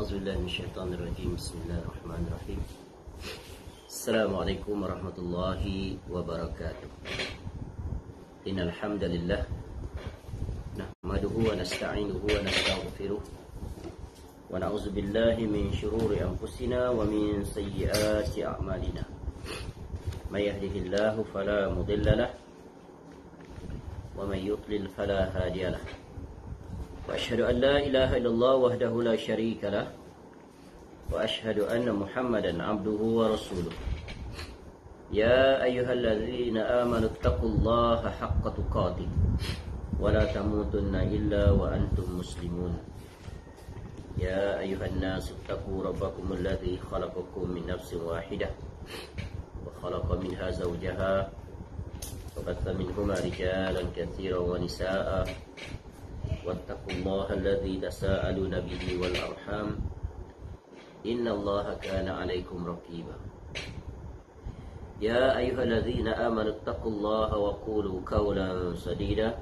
أعوذ بالله من الشيطان الرجيم. بسم الله الرحمن الرحيم. السلام عليكم ورحمة الله وبركاته. إن الحمد لله نحمده ونستعينه ونستغفره ونعوذ بالله من شرور أنفسنا ومن سيئات أعمالنا. من يهده الله فلا مضل له ومن يضلل فلا هادي له. وأشهد أن لا إله إلا الله وحده لا شريك له وأشهد أن محمدا عبده ورسوله. يا أيها الذين آمنوا اتقوا الله حق تقاته ولا تموتن إلا وأنتم مسلمون. يا أيها الناس اتقوا ربكم الذي خلقكم من نفس واحدة وخلق منها زوجها وبث منهما رجالا كثيرا ونساء واتقوا الله الذي تساءلون به والأرحام إن الله كان عليكم رقيبا. يا أيها الذين آمنوا اتقوا الله وقولوا قولا سديدا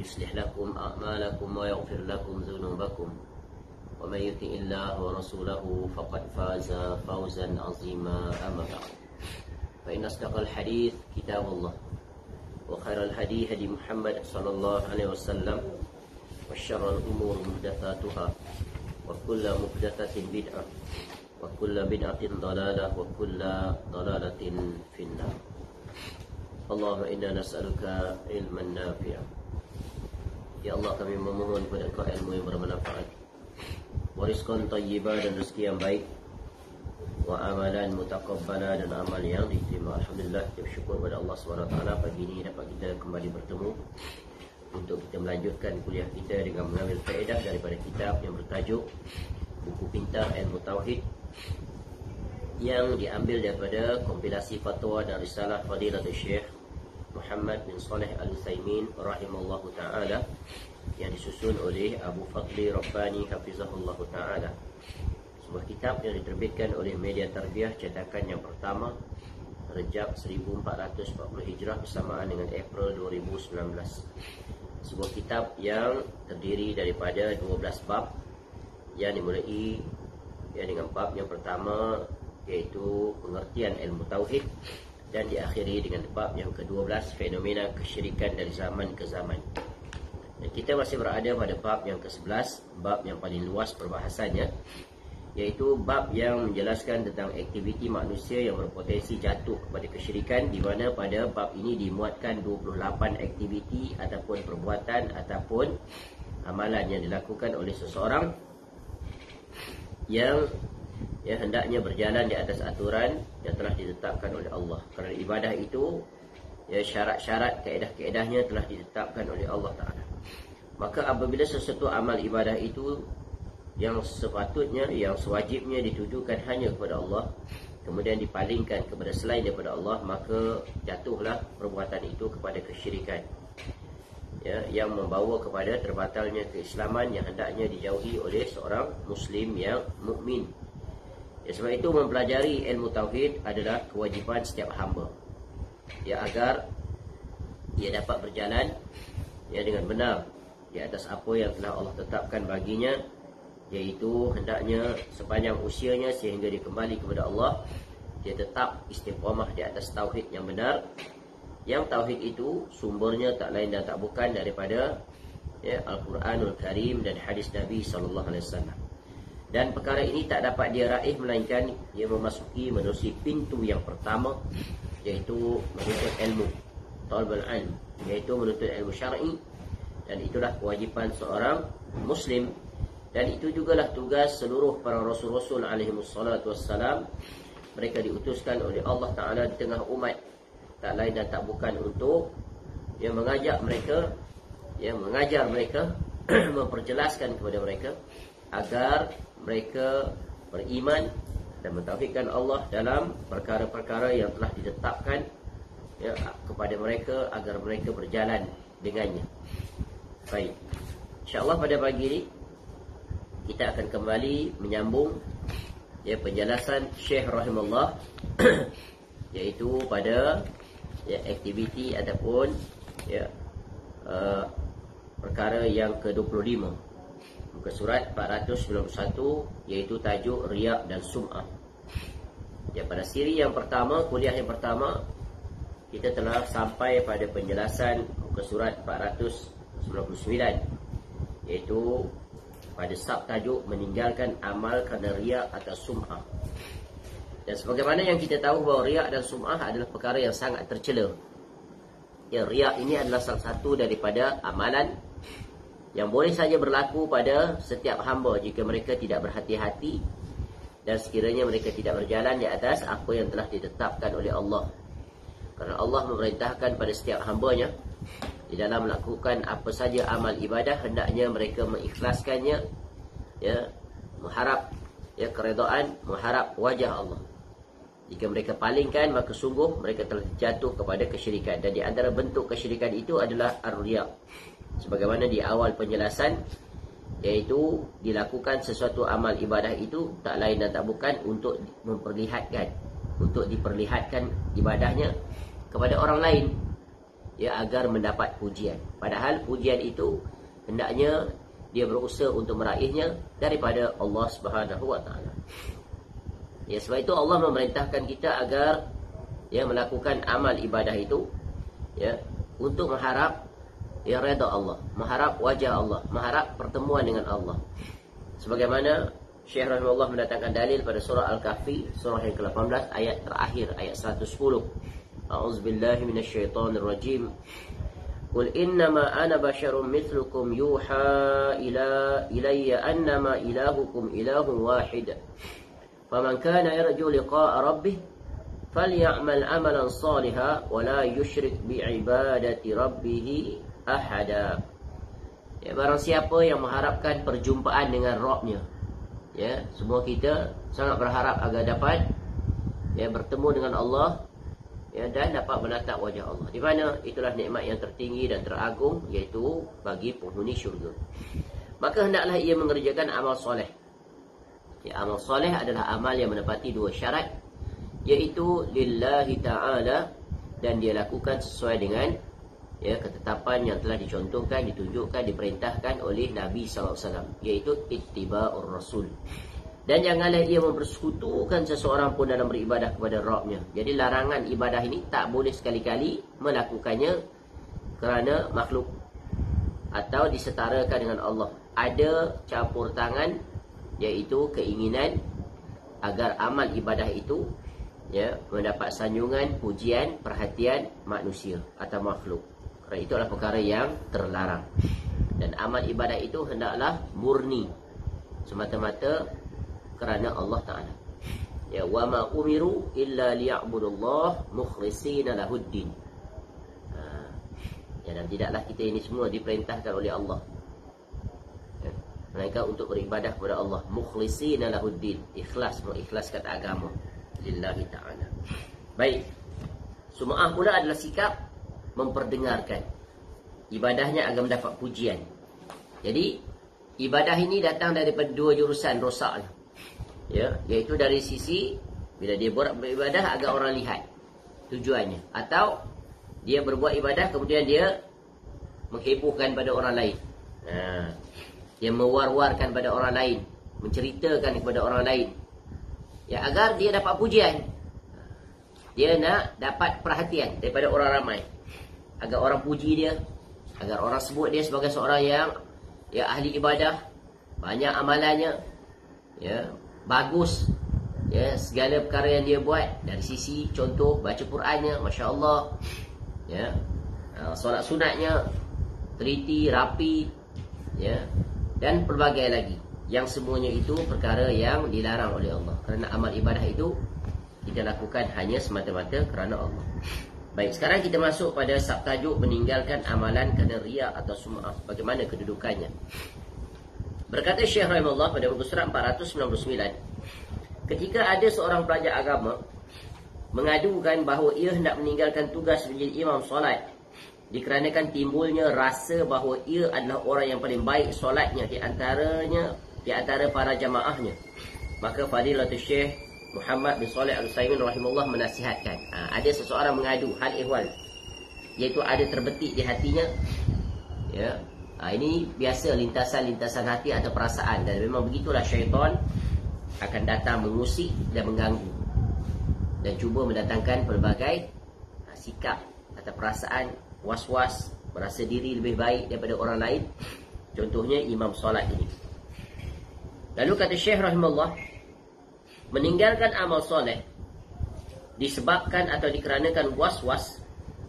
يصلح لكم أعمالكم ويغفر لكم ذنوبكم ومن يطع الله ورسوله فقد فاز فوزا عظيما. أما بعد فإن أصدق الحديث كتاب الله وخير الهدي هدي محمد صلى الله عليه وسلم وشر الأمور محدثاتها وكل محدثة بدعة وكل بدعة ضلالة وكل ضلالة في النار. اللهم إنا نسألك علما نافعا. Ya Allah, kami memohon kepada Engkau ilmu yang bermanfaat, warizqan thayyiban, dan rezeki yang baik, wa amalan mutaqabbala, dan amal yang diterima. Alhamdulillah, kita bersyukur kepada Allah SWT pagi ini dapat kita kembali bertemu untuk kita melanjutkan kuliah kita dengan mengambil faedah daripada kitab yang bertajuk Buku Pintar Ilmu Tauhid, yang diambil daripada kompilasi fatwa dan risalah Fadilatul Syekh Muhammad bin Saleh Al-Utsaimin rahimallahu ta'ala, yang disusun oleh Abu Fadli Rabbani hafizahullah ta'ala. Sebuah kitab yang diterbitkan oleh Media Tarbiyah cetakan yang pertama Rejab 1440 Hijrah bersamaan dengan April 2019. Sebuah kitab yang terdiri daripada 12 bab yang dimulai dengan bab yang pertama, iaitu pengertian ilmu tauhid, dan diakhiri dengan bab yang ke-12, fenomena kesyirikan dari zaman ke zaman. Dan kita masih berada pada bab yang ke-11, bab yang paling luas perbahasannya, iaitu bab yang menjelaskan tentang aktiviti manusia yang berpotensi jatuh kepada kesyirikan, di mana pada bab ini dimuatkan 28 aktiviti ataupun perbuatan ataupun amalan yang dilakukan oleh seseorang yang hendaknya berjalan di atas aturan yang telah ditetapkan oleh Allah. Kerana ibadah itu, syarat-syarat, kaedah-kaedahnya telah ditetapkan oleh Allah Ta'ala. Maka apabila sesuatu amal ibadah itu yang sepatutnya, yang sewajibnya ditujukan hanya kepada Allah, kemudian dipalingkan kepada selain daripada Allah, maka jatuhlah perbuatan itu kepada kesyirikan, yang membawa kepada terbatalnya keislaman yang hendaknya dijauhi oleh seorang Muslim yang mukmin. Sebab itu mempelajari ilmu tauhid adalah kewajipan setiap hamba, agar ia dapat berjalan dengan benar di atas apa yang telah Allah tetapkan baginya, iaitu hendaknya sepanjang usianya sehingga dia kembali kepada Allah, dia tetap istiqamah di atas tauhid yang benar, yang tauhid itu sumbernya tak lain dan tak bukan daripada Al-Quranul Karim dan hadis Nabi SAW. Dan perkara ini tak dapat dia raih melainkan dia menerusi pintu yang pertama, iaitu menuntut ilmu, talabul ilm, iaitu menuntut ilmu syar'i. Dan itulah kewajipan seorang Muslim. Dan itu jugalah tugas seluruh para rasul-rasul alaihimussalatu wassalam. Mereka diutuskan oleh Allah Ta'ala di tengah umat, tak lain dan tak bukan untuk mengajak mereka, mengajar mereka, memperjelaskan kepada mereka agar mereka beriman dan mentauhidkan Allah dalam perkara-perkara yang telah ditetapkan kepada mereka, agar mereka berjalan dengannya. Baik, insya-Allah pada pagi ini kita akan kembali menyambung penjelasan Syekh rahimahullah iaitu pada aktiviti ataupun perkara yang ke-25, muka surat 491, iaitu tajuk riak dan sum'ah. Ya, pada siri yang pertama, kuliah yang pertama, kita telah sampai pada penjelasan muka surat 499, iaitu pada subtajuk meninggalkan amal kerana riak atau sum'ah. Dan sebagaimana yang kita tahu bahawa riak dan sum'ah adalah perkara yang sangat tercela. Ya, riak ini adalah salah satu daripada amalan yang boleh saja berlaku pada setiap hamba jika mereka tidak berhati-hati dan sekiranya mereka tidak berjalan di atas apa yang telah ditetapkan oleh Allah. Kerana Allah memerintahkan pada setiap hambanya di dalam melakukan apa saja amal ibadah, hendaknya mereka mengikhlaskannya, ya, mengharap ya keredaan, mengharap wajah Allah. Jika mereka palingkan, maka sungguh mereka telah jatuh kepada kesyirikan. Dan di antara bentuk kesyirikan itu adalah ar-riya. Sebagaimana di awal penjelasan, iaitu dilakukan sesuatu amal ibadah itu tak lain dan tak bukan untuk memperlihatkan, untuk diperlihatkan ibadahnya kepada orang lain, ya, agar mendapat pujian. Padahal pujian itu hendaknya dia berusaha untuk meraihnya daripada Allah Subhanahu wa taala. Ya, sebab itu Allah memerintahkan kita agar ya melakukan amal ibadah itu ya untuk mengharap ya redha Allah, mengharap wajah Allah, mengharap pertemuan dengan Allah. Sebagaimana Syekh rahimahullah mendatangkan dalil pada surah Al-Kahfi, surah yang ke-18 ayat terakhir, ayat 110. A'udzubillahi minasyaitonirrajim. Qul innama ana basyarum mithlukum yuha ilayya annama ilahukum ilahun wahid. Faman kana yarju liqa'a rabbih falyamal amalan salihan wa la yusyrik bi'ibadati rabbih ahada. Ya, barang siapa yang mengharapkan perjumpaan dengan Rabb-nya, ya, semua kita sangat berharap agar dapat ya bertemu dengan Allah, ya, dan dapat menatap wajah Allah. Di mana itulah nikmat yang tertinggi dan teragung, iaitu bagi penghuni syurga. Maka hendaklah ia mengerjakan amal soleh. Ya, amal soleh adalah amal yang menepati dua syarat, iaitu lillahi ta'ala, dan dia lakukan sesuai dengan ya ketetapan yang telah dicontohkan, ditunjukkan, diperintahkan oleh Nabi SAW, iaitu ittiba'ur rasul. Dan janganlah ia mempersekutukan seseorang pun dalam beribadah kepada Rabb-nya. Jadi larangan ibadah ini tak boleh sekali-kali melakukannya kerana makhluk atau disetarakan dengan Allah. Ada campur tangan, iaitu keinginan agar amal ibadah itu ya mendapat sanjungan, pujian, perhatian manusia atau makhluk. Kerana itu adalah perkara yang terlarang. Dan amal ibadah itu hendaklah murni, semata-mata kerana Allah Ta'ala. Ya, wa ma umiru illa liya'budullah mukhlishina lahuddin. Ya, dan tidaklah kita ini semua diperintahkan oleh Allah, ya, melainkan untuk beribadah kepada Allah mukhlishina lahuddin, ikhlas, mengikhlaskan agama lillahi ta'ala. Baik. Sum'ah pula adalah sikap memperdengarkan ibadahnya agar mendapat pujian. Jadi ibadah ini datang daripada dua jurusan rosaknya. Ya, iaitu dari sisi bila dia beribadah agar orang lihat tujuannya, atau dia berbuat ibadah kemudian dia menghebohkan pada orang lain. Dia mewar-warkan pada orang lain, menceritakan kepada orang lain, ya, agar dia dapat pujian. Dia nak dapat perhatian daripada orang ramai, agar orang puji dia, agar orang sebut dia sebagai seorang yang ya ahli ibadah, banyak amalannya, ya, bagus, ya, segala perkara yang dia buat dari sisi contoh baca Qurannya, Masya Allah, ya, solat sunatnya teliti, rapi, ya, dan pelbagai lagi, yang semuanya itu perkara yang dilarang oleh Allah. Kerana amal ibadah itu kita lakukan hanya semata-mata kerana Allah. Baik, sekarang kita masuk pada subtajuk meninggalkan amalan kerana riya atau sum'ah. Bagaimana kedudukannya? Berkata Syekh rahimahullah pada muka surat 499, ketika ada seorang pelajar agama mengadukan bahawa ia hendak meninggalkan tugas menjadi imam solat dikarenakan timbulnya rasa bahawa ia adalah orang yang paling baik solatnya di antara para jamaahnya, maka Fadilatul Syekh Muhammad bin Saleh Al-Utsaimin rahimahullah menasihatkan. Ada seseorang mengadu hal ihwal, iaitu ada terbetik di hatinya, ya, Ini biasa lintasan-lintasan hati atau perasaan, dan memang begitulah syaitan akan datang mengusik dan mengganggu dan cuba mendatangkan pelbagai sikap atau perasaan was-was, merasa diri lebih baik daripada orang lain. Contohnya imam solat ini. Lalu kata Syekh rahimahullah, meninggalkan amal soleh disebabkan atau dikarenakan was-was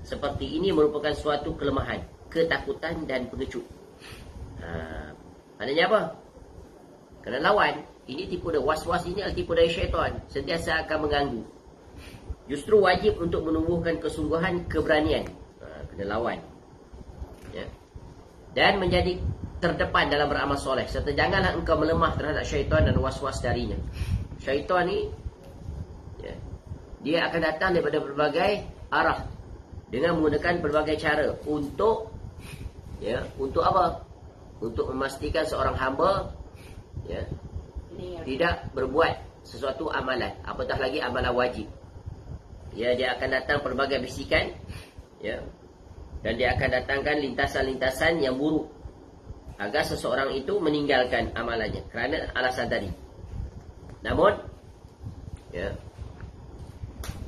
seperti ini merupakan suatu kelemahan, ketakutan dan pengecut. Maknanya apa? Kena lawan. Ini tipu daya. Was-was ini adalah tipu daya syaitan, sentiasa akan mengganggu. Justru wajib untuk menumbuhkan kesungguhan, keberanian. Kena lawan. Ya. Dan menjadi terdepan dalam beramal soleh, serta janganlah engkau melemah terhadap syaitan dan was-was darinya. Syaitan ni, ya, dia akan datang daripada berbagai arah dengan menggunakan berbagai cara untuk, ya, untuk apa? Untuk memastikan seorang hamba, ya, tidak berbuat sesuatu amalan, apatah lagi amalan wajib. Ya, dia akan datang pelbagai bisikan, ya, dan dia akan datangkan lintasan-lintasan yang buruk agar seseorang itu meninggalkan amalannya kerana alasan tadi. Namun, ya,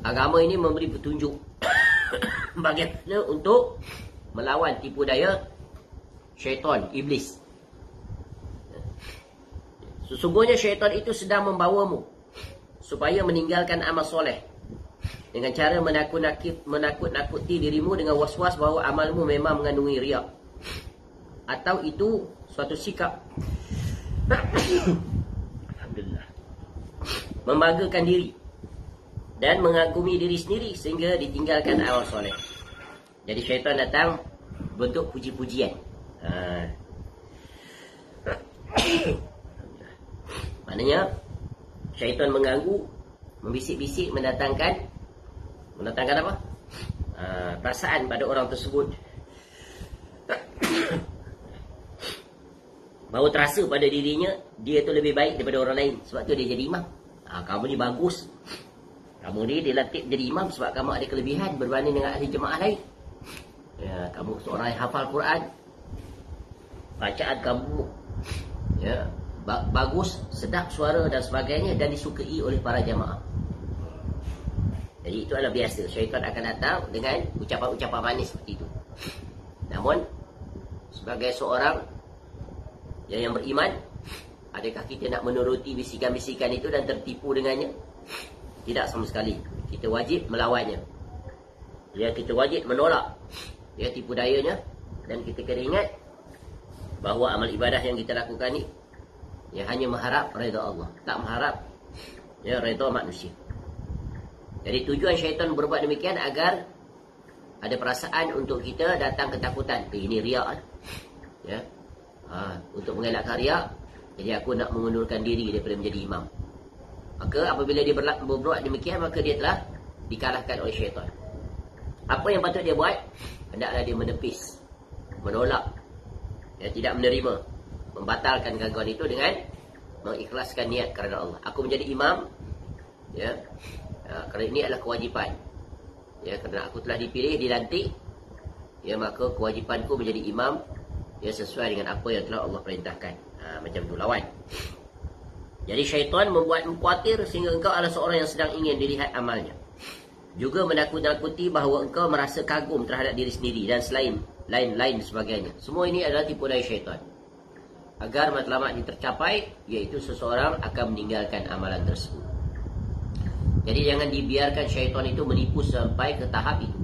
agama ini memberi petunjuk bagaimana untuk melawan tipu daya syaitan, iblis. Sesungguhnya syaitan itu sedang membawamu supaya meninggalkan amal soleh dengan cara menakut-nakuti dirimu dengan was-was bahawa amalmu memang mengandungi riak, atau itu suatu sikap alhamdulillah membanggakan diri dan mengagumi diri sendiri sehingga ditinggalkan amal soleh. Jadi syaitan datang bentuk puji-pujian. Maknanya syaitan mengganggu, membisik-bisik, mendatangkan apa? Perasaan pada orang tersebut bahawa terasa pada dirinya dia tu lebih baik daripada orang lain, sebab tu dia jadi imam. Kamu ni bagus, kamu ni dilantik jadi imam sebab kamu ada kelebihan berbanding dengan ahli jemaah lain. Ya, kamu seorang yang hafal Quran, bacaan kamu, ya, bagus, sedap suara dan sebagainya, dan disukai oleh para jemaah. Jadi itu adalah biasa. Syaitan akan datang dengan ucapan-ucapan manis seperti itu. Namun, sebagai seorang yang beriman, adakah kita nak menuruti bisikan-bisikan itu dan tertipu dengannya? Tidak sama sekali. Kita wajib melawannya. Ya, kita wajib menolak, ya, tipu dayanya. Dan kita kena ingat bahawa amal ibadah yang kita lakukan ni, ya, hanya mengharap redha Allah, tak mengharap, ya, redha manusia. Jadi tujuan syaitan berbuat demikian agar ada perasaan untuk kita datang ketakutan. Ini riak, ya. Untuk mengelakkan riak, jadi aku nak mengundurkan diri daripada menjadi imam. Maka apabila dia berbuat demikian, maka dia telah dikalahkan oleh syaitan. Apa yang patut dia buat? Hendaklah dia menepis, menolak, ya, tidak menerima, membatalkan gangguan itu dengan mengikhlaskan niat kerana Allah. Aku menjadi imam, ya, kerana ini adalah kewajipan, ya, kerana aku telah dipilih, dilantik, ya, maka kewajipanku menjadi imam, ya, sesuai dengan apa yang telah Allah perintahkan. Macam tu lawan. Jadi syaitan membuatmu khawatir sehingga engkau adalah seorang yang sedang ingin dilihat amalnya. Juga menakut-nakuti bahawa engkau merasa kagum terhadap diri sendiri dan lain-lain sebagainya. Semua ini adalah tipu daya syaitan agar matlamat ini tercapai, iaitu seseorang akan meninggalkan amalan tersebut. Jadi jangan dibiarkan syaitan itu menipu sampai ke tahap itu.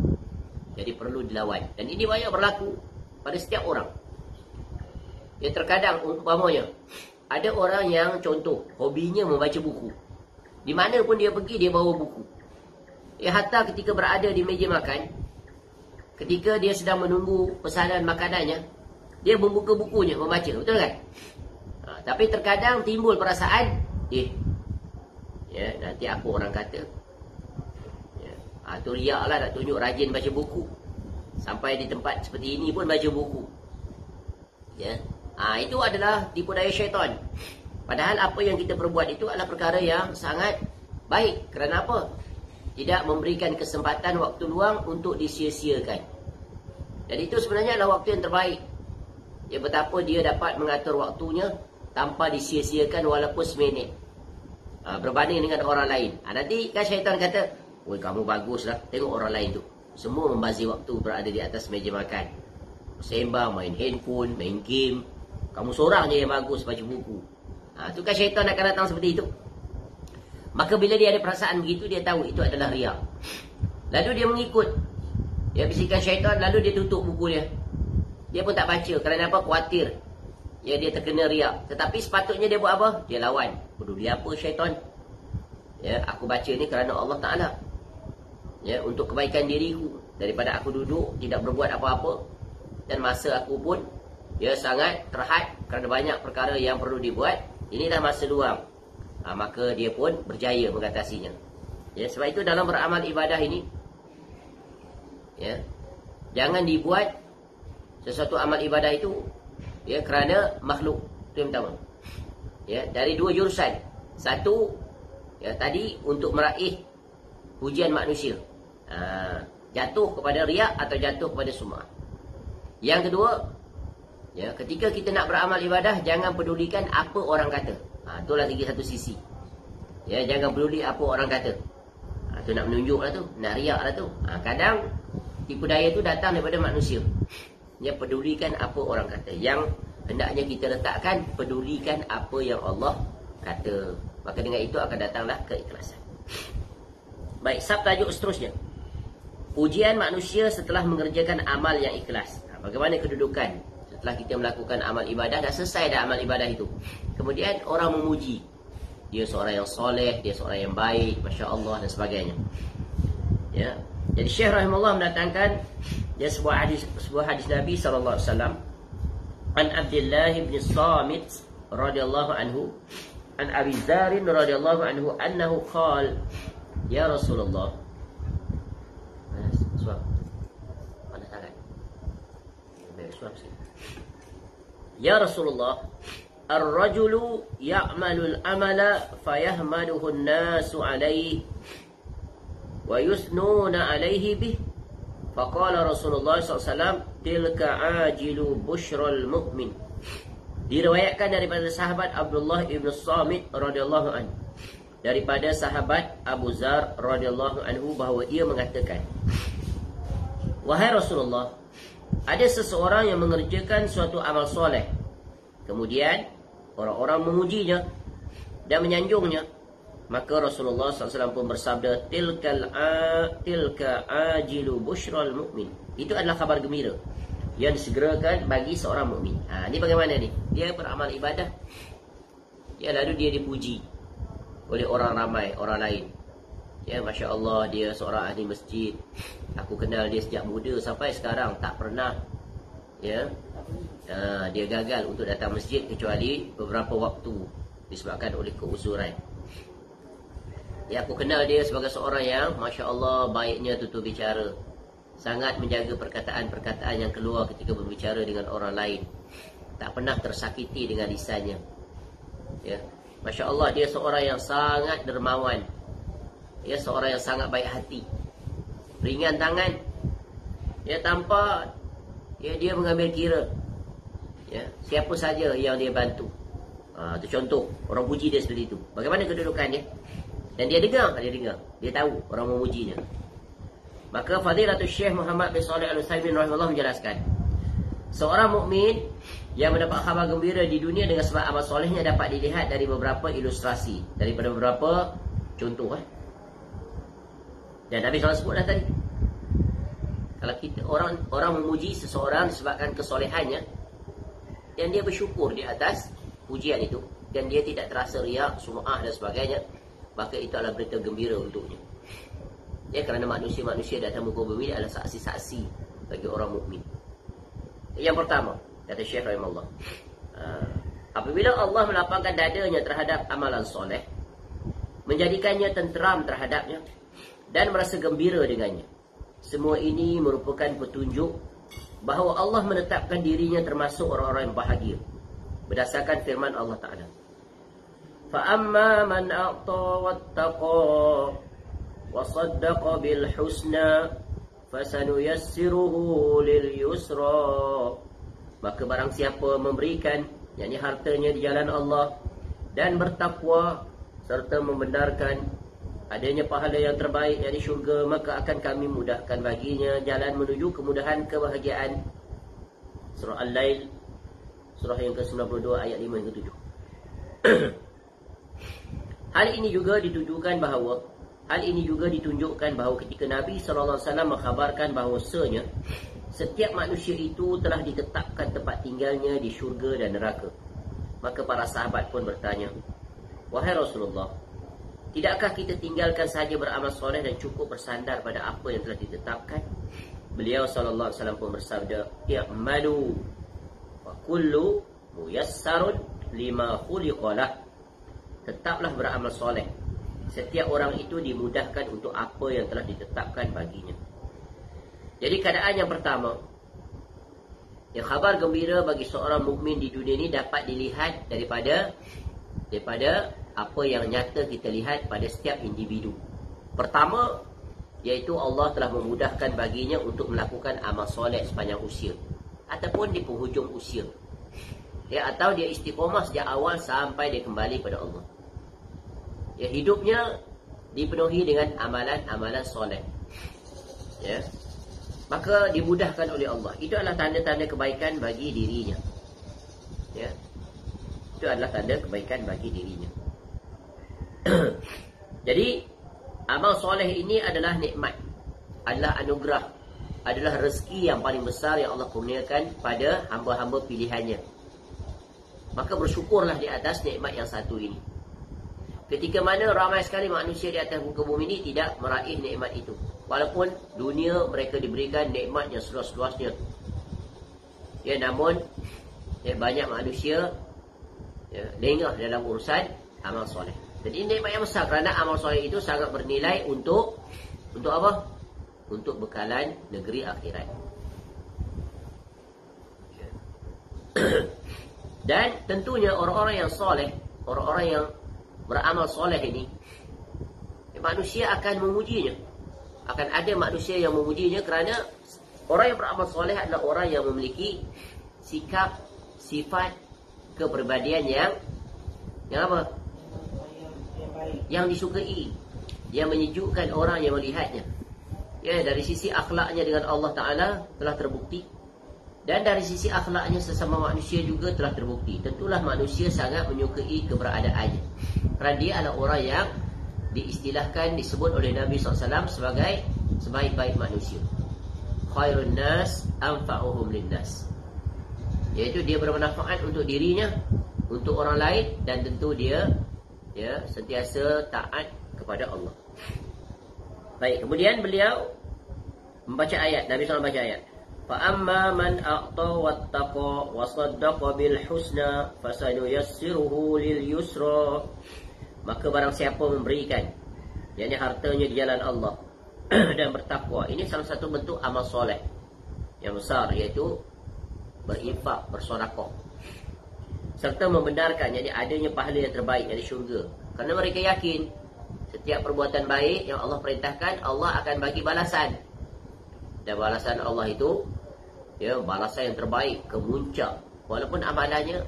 Jadi perlu dilawan. Dan ini banyak berlaku pada setiap orang. Ya, terkadang umpamanya ada orang yang contoh hobinya membaca buku. Di mana pun dia pergi, dia bawa buku. Ya, hatta ketika berada di meja makan, ketika dia sedang menunggu pesanan makanannya, dia membuka bukunya, membaca. Betul kan? Tapi terkadang timbul perasaan, ya, nanti apa orang kata? Ya, tu riak lah, nak tunjuk rajin baca buku. Sampai di tempat seperti ini pun baca buku. Ya, itu adalah tipu daya syaitan. Padahal apa yang kita perbuat itu adalah perkara yang sangat baik. Kerana apa? Tidak memberikan kesempatan waktu luang untuk disia-siakan. Dan itu sebenarnya adalah waktu yang terbaik. Ya, betapa dia dapat mengatur waktunya tanpa disia-siakan walaupun seminit. Berbanding dengan orang lain. Nanti kan syaitan kata, "Woi, kamu baguslah, tengok orang lain tu. Semua membazir waktu berada di atas meja makan. Sembang, main handphone, main game. Kamu seorang je yang bagus baca buku." Tu kan syaitan akan datang seperti itu. Maka bila dia ada perasaan begitu, dia tahu itu adalah riak. Lalu dia mengikut bisikan syaitan, lalu dia tutup buku dia. Dia pun tak baca. Kerana apa? Khawatir dia terkena riak. Tetapi sepatutnya dia buat apa? Dia lawan. Peduli apa syaitan? Aku baca ni kerana Allah Ta'ala. Untuk kebaikan diriku. Daripada aku duduk tidak berbuat apa-apa, dan masa aku pun sangat terhad kerana banyak perkara yang perlu dibuat. Inilah masa luang. Maka dia pun berjaya mengatasinya. Sebab itu dalam beramal ibadah ini, jangan dibuat sesuatu amal ibadah itu kerana makhluk. Itu yang pertama. Dari dua jurusan. Satu, tadi untuk meraih pujian manusia. Jatuh kepada riak atau jatuh kepada sum'ah. Yang kedua, ketika kita nak beramal ibadah, jangan pedulikan apa orang kata. Itulah lagi satu sisi. Jangan peduli apa orang kata. Itu nak menunjuk lah tu, nak riak lah tu. Kadang tipu daya tu datang daripada manusia. Pedulikan apa orang kata. Yang hendaknya kita letakkan, pedulikan apa yang Allah kata. Maka dengan itu akan datanglah keikhlasan. Baik, subtajuk seterusnya. Ujian manusia setelah mengerjakan amal yang ikhlas. Bagaimana kedudukan setelah kita melakukan amal ibadah, dah selesai dah amal ibadah itu. Kemudian orang memuji. Dia seorang yang soleh, dia seorang yang baik, Masya Allah dan sebagainya. Jadi Syekh rahimahullah mendatangkan sebuah hadis Nabi SAW. An Abdullah bin Samit radhiyallahu anhu, an Abi Dzar radhiyallahu anhu annahu qala, ya Rasulullah. Mana sangat? Ya Rasulullah, ar-rajulu ya'malul amala fayahmaduhu an-nasu alayhi wa yusnuna alayhi bih. Faqala Rasulullah SAW, tilka ajilu bushral mu'min. Diriwayatkan daripada sahabat Abdullah ibn Samit radhiyallahu anhu, daripada sahabat Abu Dzar radhiyallahu anhu, bahawa ia mengatakan, wahai Rasulullah, ada seseorang yang mengerjakan suatu amal soleh, kemudian orang-orang memujinya dan menyanjungnya. Maka Rasulullah SAW pun bersabda, tilka ajilu bushral mu'min. Itu adalah khabar gembira yang disegerakan bagi seorang mukmin. Ini bagaimana ni? Dia beramal ibadah, lalu dia dipuji oleh orang ramai, orang lain. Masya Allah, dia seorang ahli masjid. Aku kenal dia sejak muda sampai sekarang tak pernah dia gagal untuk datang masjid kecuali beberapa waktu disebabkan oleh keuzuran. Aku kenal dia sebagai seorang yang Masya Allah baiknya tutur bicara, sangat menjaga perkataan-perkataan yang keluar ketika berbicara dengan orang lain, tak pernah tersakiti dengan lisannya. Masya Allah, dia seorang yang sangat dermawan, seorang yang sangat baik hati, ringan tangan, tanpa dia mengambil kira siapa saja yang dia bantu. Itu contoh orang puji dia seperti itu. Bagaimana kedudukan dia? Dan dia dengar, dia tahu orang memujinya. Maka Fadilatul Syekh Muhammad bin Shalih Al-Utsaimin rahimahullah menjelaskan, seorang mukmin yang mendapat khabar gembira di dunia dengan sebab amal solehnya dapat dilihat dari beberapa ilustrasi, daripada beberapa contoh. Dan Nabi SAW sebut dah tadi, kalau kita orang memuji seseorang disebabkan kesolehannya, dan dia bersyukur di atas pujian itu, dan dia tidak terasa riak, sum'ah dan sebagainya, maka itu adalah berita gembira untuknya. Kerana manusia-manusia di atas muka bumi adalah saksi-saksi bagi orang mukmin. Yang pertama, kata Syekh rahimahullah, apabila Allah melapangkan dadanya terhadap amalan soleh, menjadikannya tenteram terhadapnya dan merasa gembira dengannya, semua ini merupakan petunjuk bahawa Allah menetapkan dirinya termasuk orang-orang yang bahagia berdasarkan firman Allah Ta'ala, فَأَمَّا مَنْ أَعْطَى وَاتَّقَى وَصَدَّقَ بِالْحُسْنَى فَسَنُيَسِّرُهُ لِلْيُسْرَى Maka barang siapa memberikan, yakni hartanya di jalan Allah, dan bertakwa serta membenarkan adanya pahala yang terbaik, yakni syurga, maka akan kami mudahkan baginya jalan menuju kemudahan kebahagiaan. Surah Al-Lail, surah yang ke-92 ayat 5 hingga 7. Hal ini juga ditunjukkan bahawa ketika Nabi SAW mengkhabarkan bahawasanya setiap manusia itu telah ditetapkan tempat tinggalnya di syurga dan neraka. Maka para sahabat pun bertanya, "Wahai Rasulullah, tidakkah kita tinggalkan sahaja beramal soleh dan cukup bersandar pada apa yang telah ditetapkan?" Beliau SAW pun bersabda, "I'malu wa kullu muyassarun lima khuliqalah." Tetaplah beramal soleh. Setiap orang itu dimudahkan untuk apa yang telah ditetapkan baginya. Jadi keadaan yang pertama, yang khabar gembira bagi seorang mukmin di dunia ini dapat dilihat daripada apa yang nyata kita lihat pada setiap individu. Pertama, iaitu Allah telah memudahkan baginya untuk melakukan amal soleh sepanjang usia ataupun di penghujung usia. Atau dia istiqomah sejak awal sampai dia kembali pada Allah. Hidupnya dipenuhi dengan amalan-amalan soleh. Maka dimudahkan oleh Allah. Itu adalah tanda-tanda kebaikan bagi dirinya. Itu adalah tanda kebaikan bagi dirinya. Jadi amal soleh ini adalah nikmat, adalah anugerah, adalah rezeki yang paling besar yang Allah kurniakan pada hamba-hamba pilihannya. Maka bersyukurlah di atas nikmat yang satu ini. Ketika mana ramai sekali manusia di atas muka bumi ini tidak meraih nikmat itu. Walaupun dunia mereka diberikan nikmat yang seluas-luasnya. Namun banyak manusia lengah dalam urusan amal soleh. Jadi nikmat yang besar kerana amal soleh itu sangat bernilai untuk apa? Untuk bekalan negeri akhirat. Dan tentunya orang-orang yang soleh, orang-orang yang beramal soleh ini, manusia akan memujinya. Akan ada manusia yang memujinya kerana orang yang beramal soleh adalah orang yang memiliki sikap, sifat, kepribadian yang apa? Yang disukai, yang menyejukkan orang yang melihatnya. Dari sisi akhlaknya dengan Allah Ta'ala telah terbukti, dan dari sisi akhlaknya sesama manusia juga telah terbukti. Tentulah manusia sangat menyukai keberadaannya, kerana dia adalah orang yang diistilahkan, disebut oleh Nabi SAW sebagai sebaik-baik manusia. Khairun nas anfa'uhum linnas. Iaitu dia bermanfaat untuk dirinya, untuk orang lain, dan tentu dia sentiasa taat kepada Allah. Baik, kemudian beliau membaca ayat, Nabi SAW baca ayat. فَأَمَّا مَنْ أَعْطَى وَاتَّقَى وَصَدَّقَ بِالْحُسْنَى فَسَنُيَسِّرُهُ لِلْيُسْرَى. Maka barang siapa memberikan, yakni hartanya di jalan Allah dan bertakwa, ini salah satu bentuk amal soleh yang besar, iaitu berinfak, bersedekah, serta membenarkan yakni adanya pahala yang terbaik, yakni syurga. Kerana mereka yakin setiap perbuatan baik yang Allah perintahkan, Allah akan bagi balasan. Dan balasan Allah itu balasan yang terbaik, kemuncak, walaupun amalannya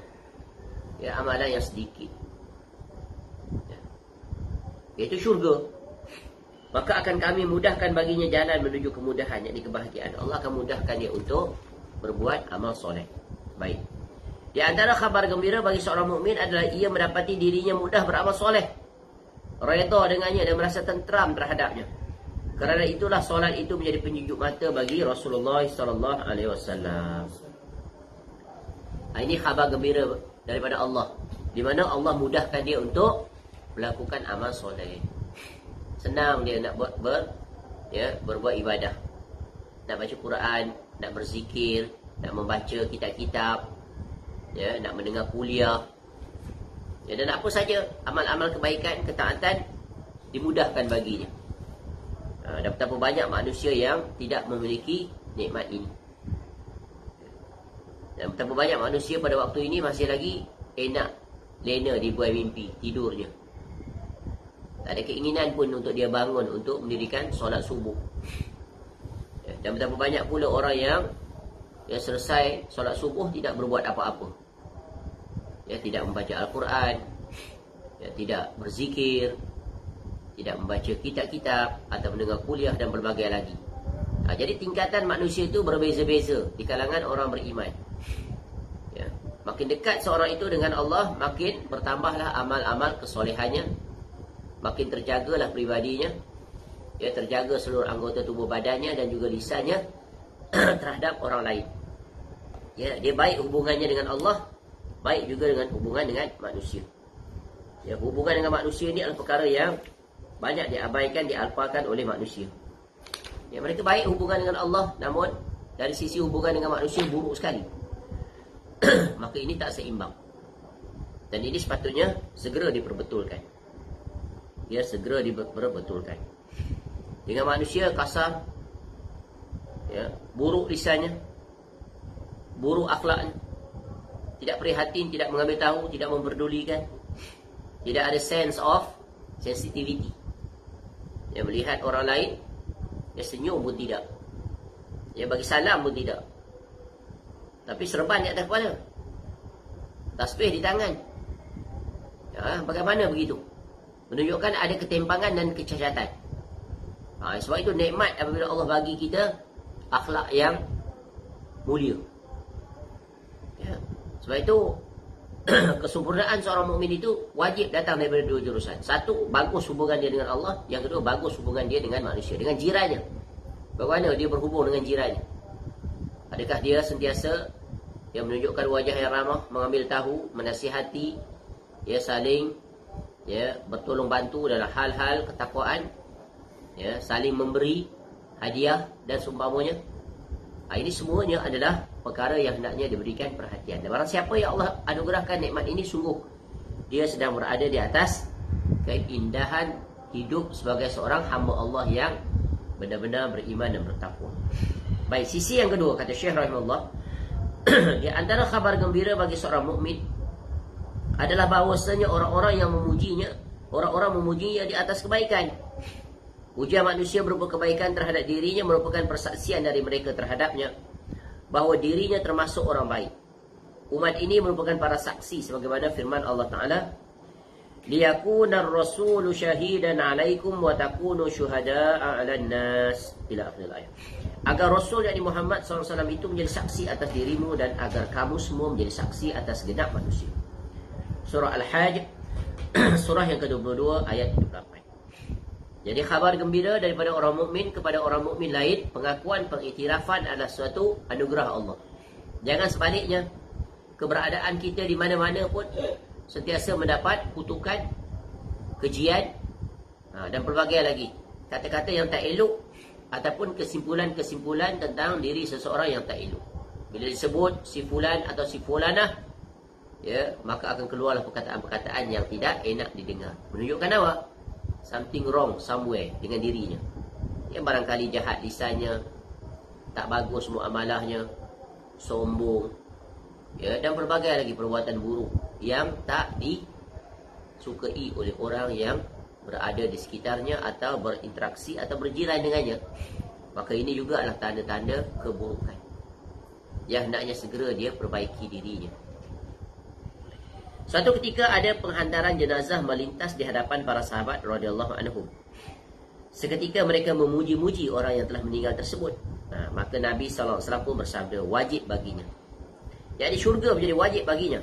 amalan yang sedikit, iaitu syurga. Maka akan kami mudahkan baginya jalan menuju kemudahan, yakni kebahagiaan. Allah akan mudahkan dia untuk berbuat amal soleh. Baik. Di antara khabar gembira bagi seorang mukmin adalah ia mendapati dirinya mudah beramal soleh, redha dengannya dan merasa tenteram terhadapnya. Kerana itulah solat itu menjadi penyejuk mata bagi Rasulullah SAW. Ini khabar gembira daripada Allah, di mana Allah mudahkan dia untuk melakukan amal soleh. Senang dia nak berbuat ibadah, nak baca Quran, nak berzikir, nak membaca kitab-kitab, nak mendengar kuliah, dan apa saja amal-amal kebaikan, ketaatan dimudahkan baginya. Dan betapa banyak manusia yang tidak memiliki nikmat ini. Dan betapa banyak manusia pada waktu ini masih lagi enak, lena dibuai mimpi, tidurnya. Tak ada keinginan pun untuk dia bangun untuk mendirikan solat subuh. Dan betapa banyak pula orang yang Ya, selesai solat subuh tidak berbuat apa-apa. Ya, tidak membaca Al-Quran, ya, tidak berzikir, tidak membaca kitab-kitab atau mendengar kuliah dan berbagai lagi. Jadi tingkatan manusia itu berbeza-beza di kalangan orang beriman. Ya, makin dekat seorang itu dengan Allah, makin bertambahlah amal-amal kesolehannya, makin terjagalah pribadinya, ya, terjaga seluruh anggota tubuh badannya dan juga lisannya terhadap orang lain. Ya, dia baik hubungannya dengan Allah, baik juga dengan hubungan dengan manusia. Ya, hubungan dengan manusia ini adalah perkara yang banyak diabaikan, dialpakan oleh manusia. Ya, mereka baik hubungan dengan Allah, namun dari sisi hubungan dengan manusia buruk sekali. Maka ini tak seimbang. Dan ini sepatutnya segera diperbetulkan. Ya, segera diperbetulkan. Dengan manusia kasar, ya, buruk lisannya, buruk akhlaknya, tidak prihatin, tidak mengambil tahu, tidak memperdulikan, tidak ada sense of sensitivity. Ya, melihat orang lain, ya, senyum pun tidak, ya, bagi salam pun tidak, tapi serban di atas kepala, tasbih di tangan. Ya, bagaimana begitu? Menunjukkan ada ketimpangan dan kecacatan. Sebab itu nikmat apabila Allah bagi kita akhlak yang mulia. Ya, sebab itu kesempurnaan seorang mukmin itu wajib datang daripada dua jurusan. Satu, bagus hubungan dia dengan Allah. Yang kedua, bagus hubungan dia dengan manusia, dengan jirannya. Bagaimana dia berhubung dengan jirannya? Adakah dia sentiasa yang menunjukkan wajah yang ramah, mengambil tahu, menasihati, ya, saling, ya, bertolong bantu dalam hal-hal ketakwaan, ya, saling memberi hadiah dan seumpamanya. Ini semuanya adalah perkara yang hendaknya diberikan perhatian. Dan barang siapa yang Allah anugerahkan nikmat ini, sungguh dia sedang berada di atas keindahan hidup sebagai seorang hamba Allah yang benar-benar beriman dan bertakwa. Baik, sisi yang kedua, kata Syekh rahimahullah, di antara khabar gembira bagi seorang mukmin adalah bahawasanya orang-orang yang memujinya, orang-orang memujinya di atas kebaikan. Pujian manusia berupa kebaikan terhadap dirinya merupakan persaksian dari mereka terhadapnya bahawa dirinya termasuk orang baik. Umat ini merupakan para saksi sebagaimana firman Allah Ta'ala, liyakunar rasulu syahidan alaikum wa takunu syuhada'a 'alan nas, ila akhir ayat. Agar Rasul yakni Muhammad SAW itu menjadi saksi atas dirimu dan agar kamu semua menjadi saksi atas genap manusia. Surah Al-Hajj surah yang ke-22 ayat 28. Jadi khabar gembira daripada orang mukmin kepada orang mukmin lain, pengakuan, pengiktirafan adalah suatu anugerah Allah. Jangan sebaliknya, keberadaan kita di mana-mana pun sentiasa mendapat kutukan, kejian, dan pelbagai lagi kata-kata yang tak elok ataupun kesimpulan-kesimpulan tentang diri seseorang yang tak elok. Bila disebut si fulan atau si fulanah, ya, maka akan keluarlah perkataan-perkataan yang tidak enak didengar. Menunjukkan apa? Something wrong somewhere dengan dirinya. Ya, barangkali jahat lisannya, tak bagus muamalahnya, sombong, ya, dan berbagai lagi perbuatan buruk yang tak disukai oleh orang yang berada di sekitarnya atau berinteraksi atau berjiran dengannya. Maka ini juga adalah tanda-tanda keburukan yang hendaknya segera dia perbaiki dirinya. Suatu ketika ada penghantaran jenazah melintas di hadapan para sahabat radhiyallahu anhum. Seketika mereka memuji-muji orang yang telah meninggal tersebut. Maka Nabi SAW pun bersabda, wajib baginya. Jadi syurga menjadi wajib baginya.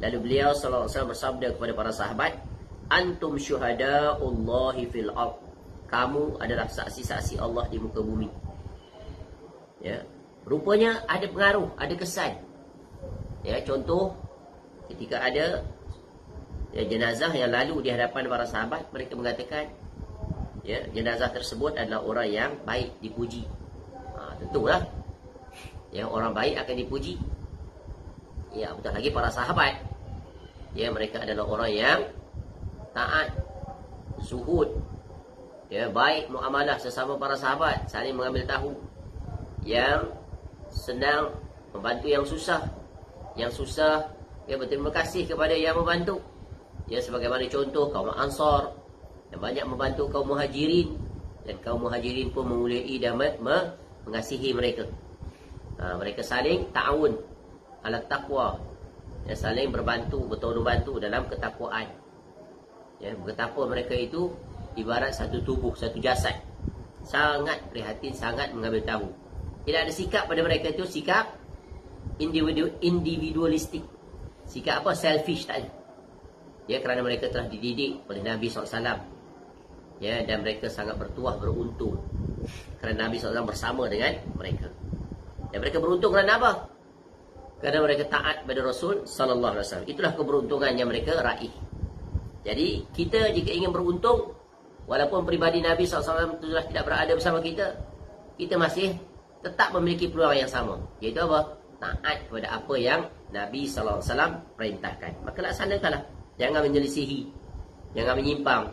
Lalu beliau SAW bersabda kepada para sahabat, antum syuhada'ullahi fil ard. Kamu adalah saksi-saksi Allah di muka bumi. Ya, rupanya ada pengaruh, ada kesan. Ya, contoh, ketika ada jenazah yang lalu di hadapan para sahabat, mereka mengatakan, ya, jenazah tersebut adalah orang yang baik, dipuji. Tentulah, ya, orang baik akan dipuji. Ya, betul lagi para sahabat, ya, mereka adalah orang yang taat, zuhud, ya, baik muamalah sesama para sahabat, saling mengambil tahu, yang senang membantu yang susah, ya, berterima kasih kepada yang membantu. Ya, sebagaimana contoh kaum Ansar yang banyak membantu kaum Muhajirin, dan kaum Muhajirin pun memulai dan mengasihi mereka. Mereka saling ta'awun ala taqwa, saling berbantu, bertolong-bantu dalam ketakwaan. Betapa mereka itu ibarat satu tubuh, satu jasad, sangat prihatin, sangat mengambil tahu. Tidak ada sikap pada mereka itu sikap individualistik, sikap apa, selfish, tak ada. Kerana mereka telah dididik oleh Nabi SAW, dan mereka sangat bertuah, beruntung kerana Nabi SAW bersama dengan mereka. Dan mereka beruntung kerana apa? Kerana mereka taat pada Rasul sallallahu alaihi wasallam. Itulah keberuntungan yang mereka raih. Jadi kita jika ingin beruntung, walaupun pribadi Nabi SAW itu tidak berada bersama kita, kita masih tetap memiliki peluang yang sama, iaitu apa? Taat kepada apa yang Nabi SAW perintahkan. Maka laksanakanlah. Jangan menyelisihi, jangan menyimpang.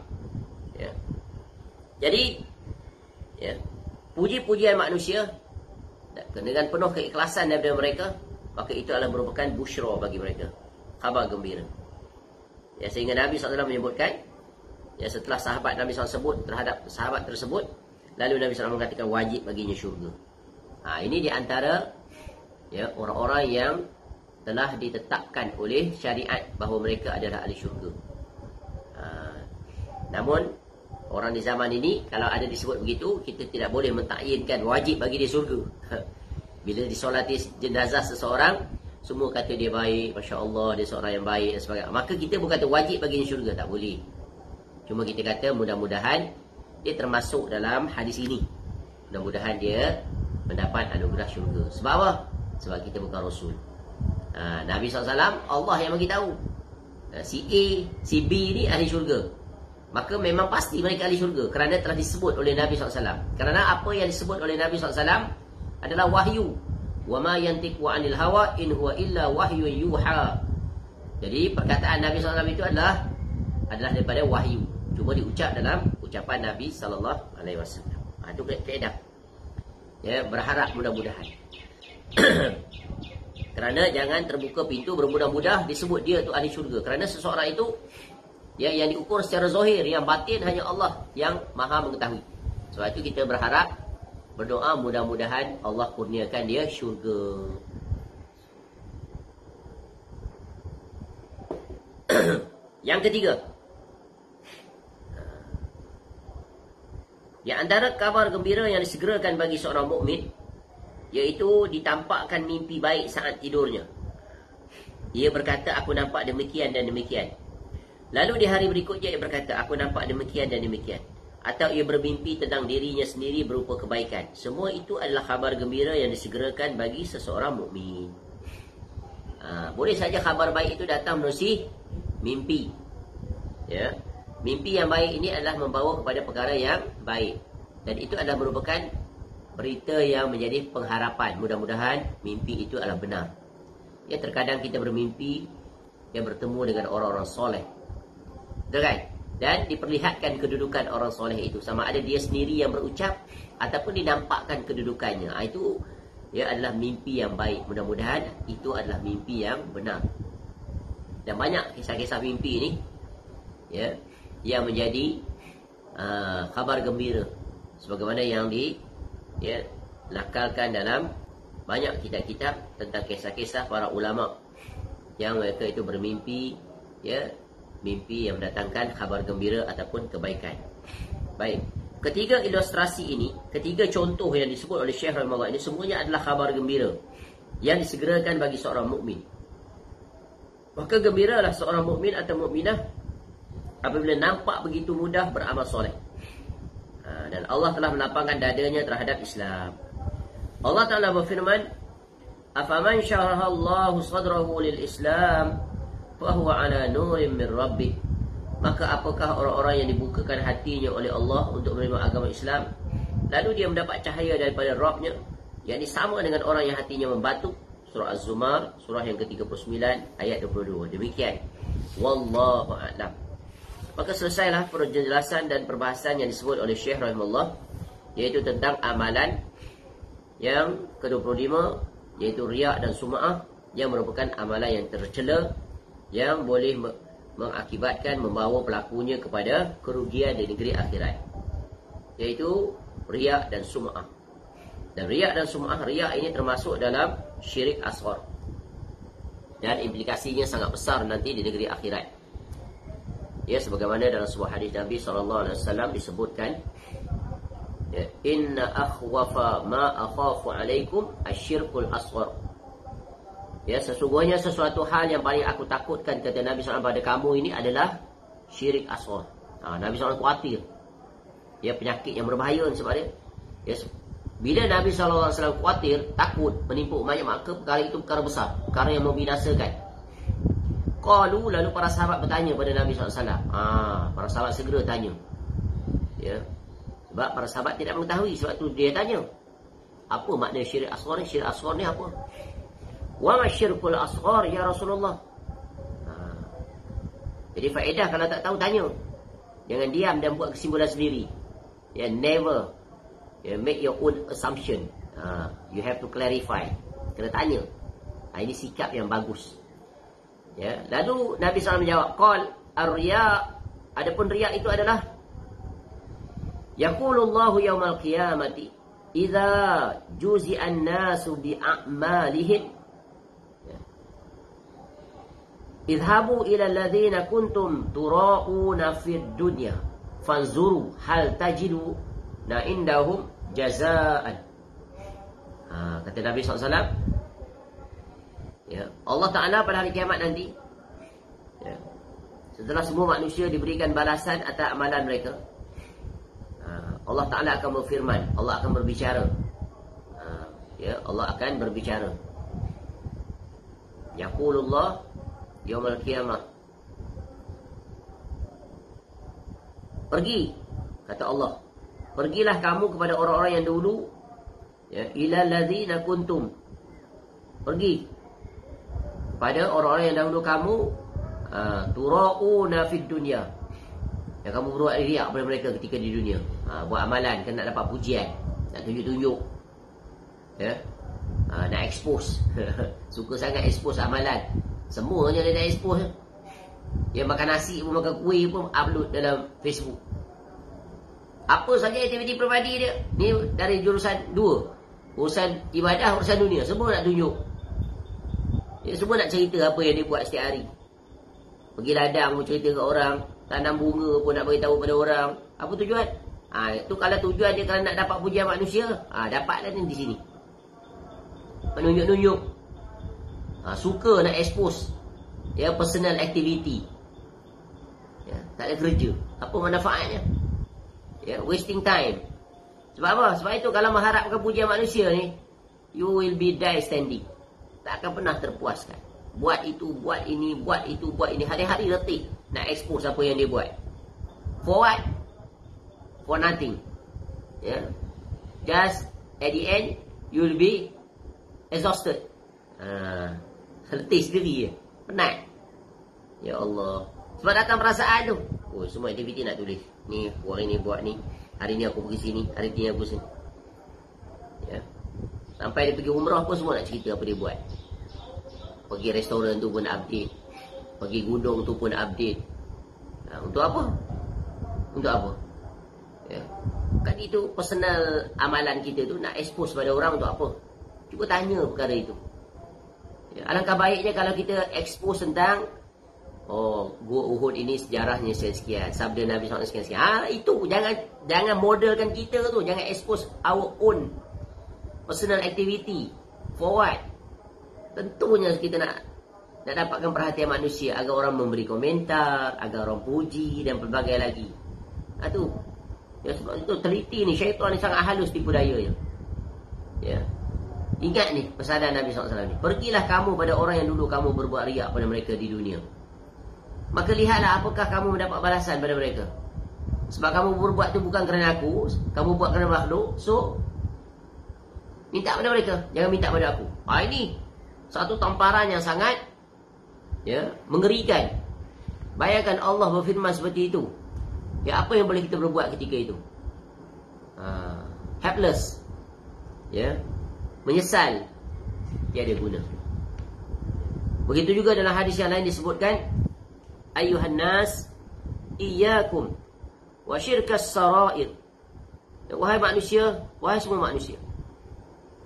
Jadi puji-pujian manusia dengan penuh keikhlasan daripada mereka, maka itu adalah merupakan busyra bagi mereka, khabar gembira. Sehingga Nabi SAW menyebutkan, setelah sahabat Nabi SAW sebut terhadap sahabat tersebut, lalu Nabi SAW mengatakan wajib baginya syurga. Ini di antara orang-orang yang telah ditetapkan oleh syariat bahawa mereka adalah ahli syurga. Namun orang di zaman ini, kalau ada disebut begitu, kita tidak boleh mentakyinkan wajib bagi dia syurga. Bila disolati jenazah seseorang, semua kata dia baik, Masya Allah, dia seorang yang baik dan sebagainya. Maka kita bukan kata wajib baginya syurga, tak boleh. Cuma kita kata mudah-mudahan dia termasuk dalam hadis ini. Mudah-mudahan dia mendapat anugerah syurga. Sebab apa? Sebab kita bukan Rasul. Nabi SAW, Allah yang beritahu, si A, si B ni ahli syurga. Maka memang pasti mereka ahli syurga, kerana telah disebut oleh Nabi SAW. Kerana apa yang disebut oleh Nabi SAW adalah wahyu. Wa ma yantiqu 'anil hawa in huwa illa wahyun yuha. Jadi perkataan Nabi SAW itu adalah daripada wahyu, cuma diucap dalam ucapan Nabi SAW. Itu kaedah. Berharap mudah-mudahan. Kerana jangan terbuka pintu bermudah-mudah disebut dia tu ahli syurga. Kerana seseorang itu yang diukur secara zahir, yang batin hanya Allah yang maha mengetahui. Sebab itu kita berharap, berdoa mudah-mudahan Allah kurniakan dia syurga. Yang ketiga, di antara kabar gembira yang disegerakan bagi seorang mukmin, iaitu ditampakkan mimpi baik saat tidurnya. Ia berkata, aku nampak demikian dan demikian. Lalu di hari berikutnya ia berkata, aku nampak demikian dan demikian. Atau ia bermimpi tentang dirinya sendiri berupa kebaikan. Semua itu adalah kabar gembira yang disegerakan bagi seseorang mukmin. Boleh saja kabar baik itu datang melalui mimpi. Mimpi yang baik ini adalah membawa kepada perkara yang baik. Dan itu adalah merupakan berita yang menjadi pengharapan. Mudah-mudahan mimpi itu adalah benar. Terkadang kita bermimpi yang bertemu dengan orang-orang soleh, kan? Dan diperlihatkan kedudukan orang soleh itu, sama ada dia sendiri yang berucap ataupun dinampakkan kedudukannya. Itu adalah mimpi yang baik. Mudah-mudahan itu adalah mimpi yang benar. Dan banyak kisah-kisah mimpi ini yang menjadi kabar gembira, sebagaimana yang lakalkan dalam banyak kitab-kitab tentang kisah-kisah para ulama yang mereka itu bermimpi, mimpi yang mendatangkan kabar gembira ataupun kebaikan. Baik, ketiga ilustrasi ini, ketiga contoh yang disebut oleh Syekh rahimahullah ini, semuanya adalah kabar gembira yang disegerakan bagi seorang mukmin. Maka gembiralah seorang mukmin atau mukminah apabila nampak begitu mudah beramal soleh. Dan Allah telah melapangkan dadanya terhadap Islam. Allah Ta'ala berfirman, afaman syarahallahu sadrahu lil Islam fahuwa ala nurin min rabbih. Maka apakah orang-orang yang dibukakan hatinya oleh Allah untuk menerima agama Islam, lalu dia mendapat cahaya daripada Rabbnya, yakni sama dengan orang yang hatinya membatu. Surah Az-Zumar, surah yang ke-39 ayat 22. Demikian. Wallahu a'lam. Maka selesailah penjelasan dan perbahasan yang disebut oleh Syekh rahimahullah, iaitu tentang amalan yang ke-25, iaitu riya' dan sum'ah, yang merupakan amalan yang tercela, yang boleh mengakibatkan membawa pelakunya kepada kerugian di negeri akhirat, iaitu riya' dan sum'ah. Dan riya dan sum'ah, riya ini termasuk dalam syirik asghar. Dan implikasinya sangat besar nanti di negeri akhirat. Ya, sebagaimana dalam sebuah hadis Nabi SAW disebutkan, ya, inna akhwafa ma akhafu alaikum asyirkul asghar. Ya, sesungguhnya sesuatu hal yang paling aku takutkan, kata Nabi SAW pada kamu ini adalah syirik asghar. Nabi SAW khawatir. Ya, penyakit yang berbahaya sebab dia. Ya, bila Nabi SAW khawatir, takut menimpa umatnya, maka perkara itu perkara besar, perkara yang membinasakan. Qalu, lalu para sahabat bertanya pada Nabi SAW. Para sahabat segera tanya. Ya, sebab para sahabat tidak mengetahui, sebab itu dia tanya. Apa makna syirik asghar ni? Syirik asghar ni apa? Wa ma syirkul asghar ya Rasulullah. Jadi faedah kalau tak tahu tanya. Jangan diam dan buat kesimpulan sendiri. Ya, never make your own assumption. You have to clarify. Kena tanya. Ini sikap yang bagus. Ya, lalu Nabi SAW menjawab, qal ar-riya, adapun riya itu adalah yaqulullahu yaumal qiyamati idza juzi'an nasu bi a'malihim idhabu ila alladhina kuntum tura'una fid dunya fanzuru hal tajidu indahum jazaan. Kata Nabi SAW, ya, Allah Ta'ala pada hari kiamat nanti, ya, setelah semua manusia diberikan balasan atas amalan mereka, Allah Ta'ala akan berfirman, Allah akan berbicara. Ya, Allah akan berbicara. Yaqulullah yaumul qiyamah, pergi, kata Allah, pergilah kamu kepada orang-orang yang dahulu, ya, ilal ladzina kuntum, pergi pada orang-orang yang dahulu kamu tura'una fid dunya, yang kamu berbuat riak pada mereka ketika di dunia. Buat amalan kan nak dapat pujian, nak tunjuk-tunjuk, ya, nak expose. Suka sangat expose amalan. Semuanya dia nak expose. Dia makan nasi pun, makan kuih pun upload dalam Facebook. Apa saja aktiviti peribadi dia. Ni dari jurusan dua, urusan ibadah, urusan dunia, semua nak tunjuk. Dia semua nak cerita apa yang dia buat setiap hari. Pergi ladang pun cerita kat orang, tanam bunga pun nak beritahu pada orang. Apa tujuan? Itu kalau tujuan dia kalau nak dapat pujian manusia, dapatlah di sini. Menunjuk-nunjuk. Suka nak expose, ya, personal activity. Ya, tak ada kerja. Apa manfaatnya? Ya, wasting time. Sebab apa? Sebab itu kalau mengharapkan pujian manusia ni, you will be die standing. Tak akan pernah terpuaskan. Buat itu, buat ini, buat itu, buat ini. Hari-hari letih nak expose apa yang dia buat. For what? For nothing. Ya. Just at the end, you will be exhausted. Letih sendiri je. Penat. Ya Allah. Sebab datang perasaan tu. Semua aktiviti nak tulis. Ni, hari ni buat ni. Hari ni aku pergi sini. Hari ni aku sini. Ya. Sampai dia pergi umrah pun semua nak cerita apa dia buat. Pergi restoran tu pun update. Pergi gunung tu pun update. Untuk apa? Untuk apa? Ya. Kan itu personal amalan kita tu. Nak expose pada orang untuk apa? Cuba tanya perkara itu. Ya, alangkah baiknya kalau kita expose tentang Gua Uhud ini sejarahnya sekian, sabda Nabi SAW sekian-sekian. Itu jangan modelkan kita tu, jangan expose our own personal activity. For what? Tentunya kita nak dapatkan perhatian manusia, agar orang memberi komentar, agar orang puji dan pelbagai lagi. Tu. Ya, sebab itu teliti ni, syaitan ni sangat halus tipu daya je. Ya. Ingat ni pesanan Nabi SAW ni. Pergilah kamu pada orang yang dulu kamu berbuat riak pada mereka di dunia. Maka lihatlah apakah kamu mendapat balasan pada mereka. Sebab kamu berbuat tu bukan kerana aku, kamu buat kerana makhluk. So, minta pada mereka, jangan minta pada aku. Ini satu tamparan yang sangat, ya, mengerikan. Bayangkan Allah berfirman seperti itu. Ya, apa yang boleh kita berbuat ketika itu? Helpless. Ya. Menyesal, tiada guna. Begitu juga dalam hadis yang lain disebutkan, ayuhan nas iyyakum wa syirkas sarair. Wahai manusia, wahai semua manusia,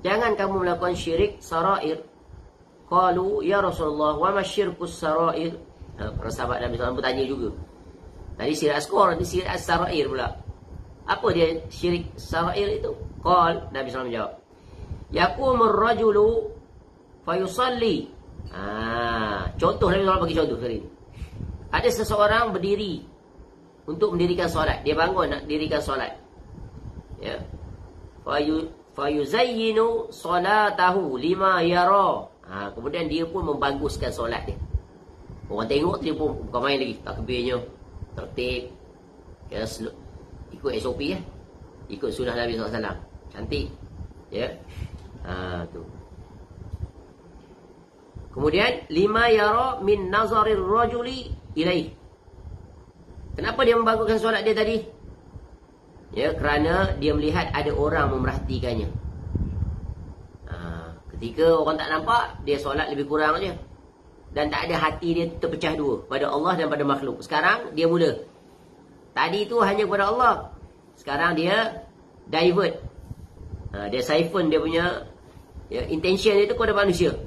jangan kamu melakukan syirik sarair. Qalu ya Rasulullah wa ma syirkus sarair. Para sahabat Nabi SAW bertanya juga. Tadi syirik asghar, ni syirik sarair pula. Apa dia syirik sarair itu? Qal, Nabi SAW jawab, yaqumur rajulu fayusalli. Contoh Nabi SAW bagi contoh sekali. Ada seseorang berdiri untuk mendirikan solat. Dia bangun nak dirikan solat. Ya. Fayuzayyinu solatahu lima yara. Kemudian dia pun membaguskan solat dia. Orang tengok dia pun bukan main lagi. Takbirnya tertib. Ya, ikut SOP ya. Ikut sunnah Nabi SAW. Cantik. Ya. Tu. Kemudian lima yara min nazarir rajuli ilaih. Kenapa dia membaguskan solat dia tadi? Ya, kerana dia melihat ada orang memerhatikannya. Ketika orang tak nampak, dia solat lebih kurang aja. Dan tak ada hati dia terpecah dua pada Allah dan pada makhluk. Sekarang dia mula. Tadi tu hanya kepada Allah. Sekarang dia divert. Dia siphon dia punya intention dia tu kepada manusia.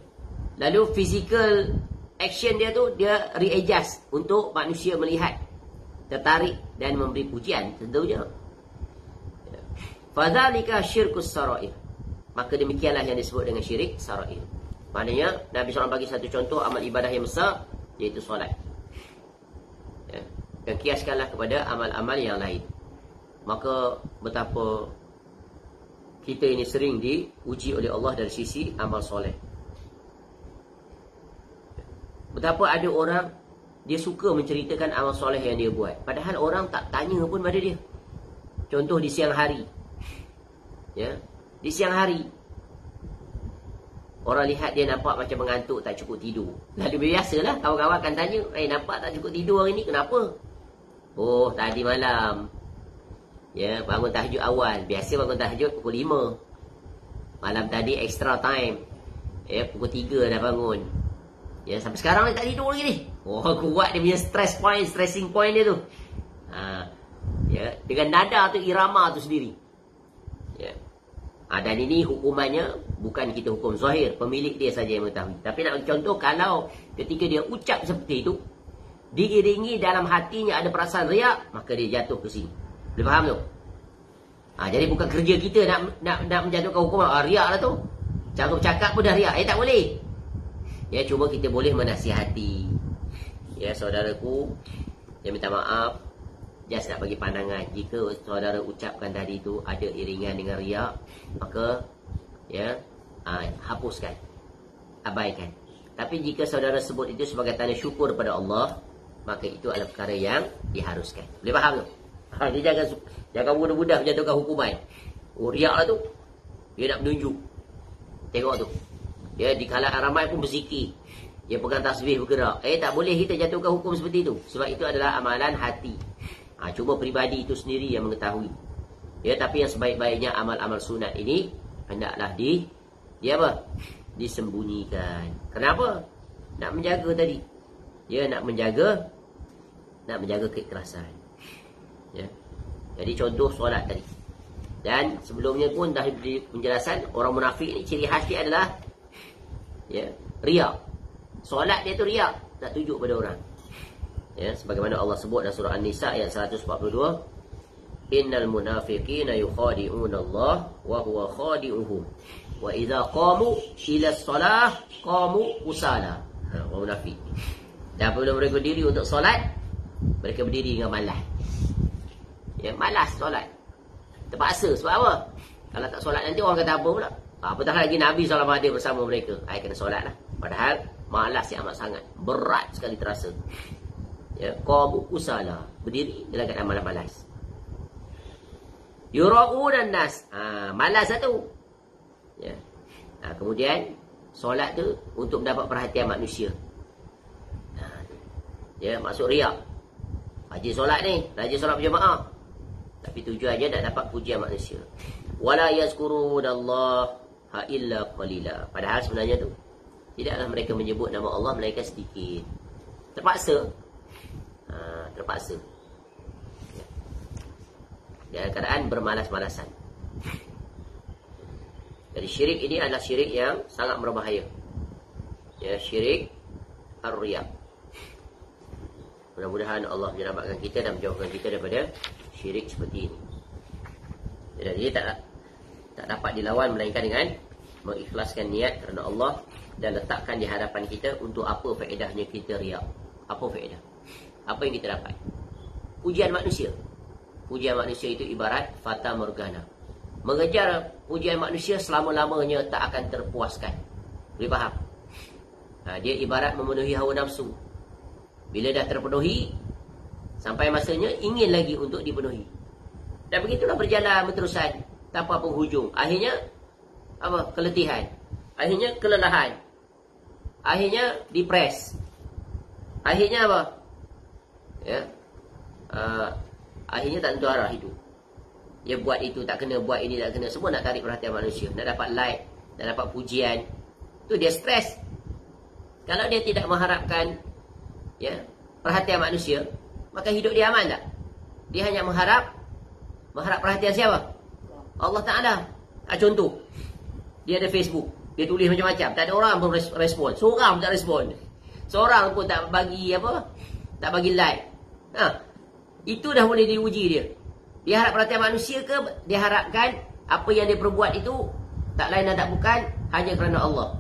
Lalu physical action dia tu dia readjust untuk manusia melihat, tertarik dan memberi pujian tentunya. Fadzalika syirkus sarair. Maka demikianlah yang disebut dengan syirik sarair. Maknanya Nabi SAW bagi satu contoh amal ibadah yang besar, iaitu solat. Ya. Dan kiaskanlah kepada amal-amal yang lain. Maka betapa kita ini sering diuji oleh Allah dari sisi amal soleh. Betapa ada orang dia suka menceritakan amal soleh yang dia buat, padahal orang tak tanya pun pada dia. Contoh di siang hari. Ya, di siang hari orang lihat dia nampak macam mengantuk, tak cukup tidur. Lalu biasalah kawan-kawan akan tanya, nampak tak cukup tidur hari ni, kenapa? Oh, tadi malam ya, bangun tahajud awal. Biasa bangun tahajud pukul 5. Malam tadi extra time. Ya, pukul 3 dah bangun. Ya, sampai sekarang ni tak tidur lagi ni. Oh, kuat dia punya stressing point dia tu. Ya, dengan nada tu, irama tu sendiri. Ya. Dan ini hukumannya bukan kita hukum zahir, pemilik dia saja yang mengetahui. Tapi nak contoh, kalau ketika dia ucap seperti itu, diiringi dalam hatinya ada perasaan riak, maka dia jatuh ke sini. Boleh faham tu? Jadi bukan kerja kita nak menjatuhkan hukuman. Riak lah tu. Cakap pun dah riak. Tak boleh. Ya, cuma kita boleh menasihati. Ya, saudaraku, dia minta maaf. Just nak bagi pandangan. Jika saudara ucapkan tadi tu ada iringan dengan riak, maka ya, hapuskan, abaikan. Tapi jika saudara sebut itu sebagai tanda syukur pada Allah, maka itu adalah perkara yang diharuskan. Boleh faham tu? Dia jangan mudah-mudah menjatuhkan hukuman. Oh, riak lah tu. Dia nak menunjuk. Tengok tu. Dia di kalangan ramai pun berzikir. Dia pegang tasbih bergerak. Tak boleh kita jatuhkan hukum seperti itu. Sebab itu adalah amalan hati. Cuma peribadi itu sendiri yang mengetahui. Ya, tapi yang sebaik-baiknya amal-amal sunat ini hendaklah disembunyikan. Kenapa? Nak menjaga tadi. Ya, nak menjaga keikhlasan. Ya. Jadi contoh solat tadi. Dan sebelumnya pun dah diberi penjelasan, orang munafik ni ciri khas dia adalah riak. Solat dia tu riak, nak tunjuk pada orang. Ya, sebagaimana Allah sebut dalam surah An-Nisa ayat 142, innal munafiqina yukhadi'una Allah wa huwa khadi'uhum wa idza qamu ila shalah qamu kusala. Orang munafik. Dan apabila mereka berdiri untuk solat, mereka berdiri dengan malas. Ya, malas solat. Terpaksa. Sebab apa? Kalau tak solat nanti orang kata apa pula? Apatah lagi Nabi SAW ada bersama mereka. Kena solat lah. Padahal malas yang amat sangat. Berat sekali terasa. Ya, qamu kusala. Berdiri dalam keadaan malas-malas. Yura'unan nas. Malas satu. Ya. Kemudian solat tu untuk mendapat perhatian manusia. Ya, masuk riak. Rajin solat ni, rajin solat berjemaah. Tapi tujuannya nak dapat pujian manusia. Wala yazkurunallaha illa qalila. Padahal sebenarnya tu tidaklah mereka menyebut nama Allah melainkan sedikit. Terpaksa. Terpaksa. Dalam keadaan bermalas-malasan. Jadi syirik ini adalah syirik yang sangat berbahaya. Ya, syirik ar-riya. Mudah-mudahan Allah menyelamatkan kita dan menjauhkan kita daripada syirik seperti ini. Jadi dia tak dapat dilawan melainkan dengan mengikhlaskan niat kerana Allah dan letakkan di hadapan kita untuk apa faedahnya kita riak. Apa faedah? Apa yang kita dapat? Pujian manusia. Pujian manusia itu ibarat fata morgana. Mengejar pujian manusia selama-lamanya tak akan terpuaskan. Boleh faham? Dia ibarat memenuhi hawa nafsu. Bila dah terpenuhi, sampai masanya ingin lagi untuk dipenuhi. Dan begitulah berjalan berterusan tanpa penghujung. Akhirnya apa? Keletihan. Akhirnya kelelahan. Akhirnya depres. Akhirnya apa? Ya. Akhirnya tak tentu arah hidup. Dia buat itu tak kena, buat ini tak kena. Semua nak tarik perhatian manusia, nak dapat like, nak dapat pujian. Tu dia stres. Kalau dia tidak mengharapkan perhatian manusia, maka hidup dia aman tak? Dia hanya mengharap perhatian siapa? Allah Ta'ala. Contoh, dia ada Facebook, dia tulis macam-macam, tak ada orang pun respon. Seorang pun tak respon. Seorang pun tak bagi tak bagi like. Itu dah boleh diuji dia. Dia harap perhatian manusia ke dia harapkan apa yang dia perbuat itu tak lain dan tak bukan hanya kerana Allah.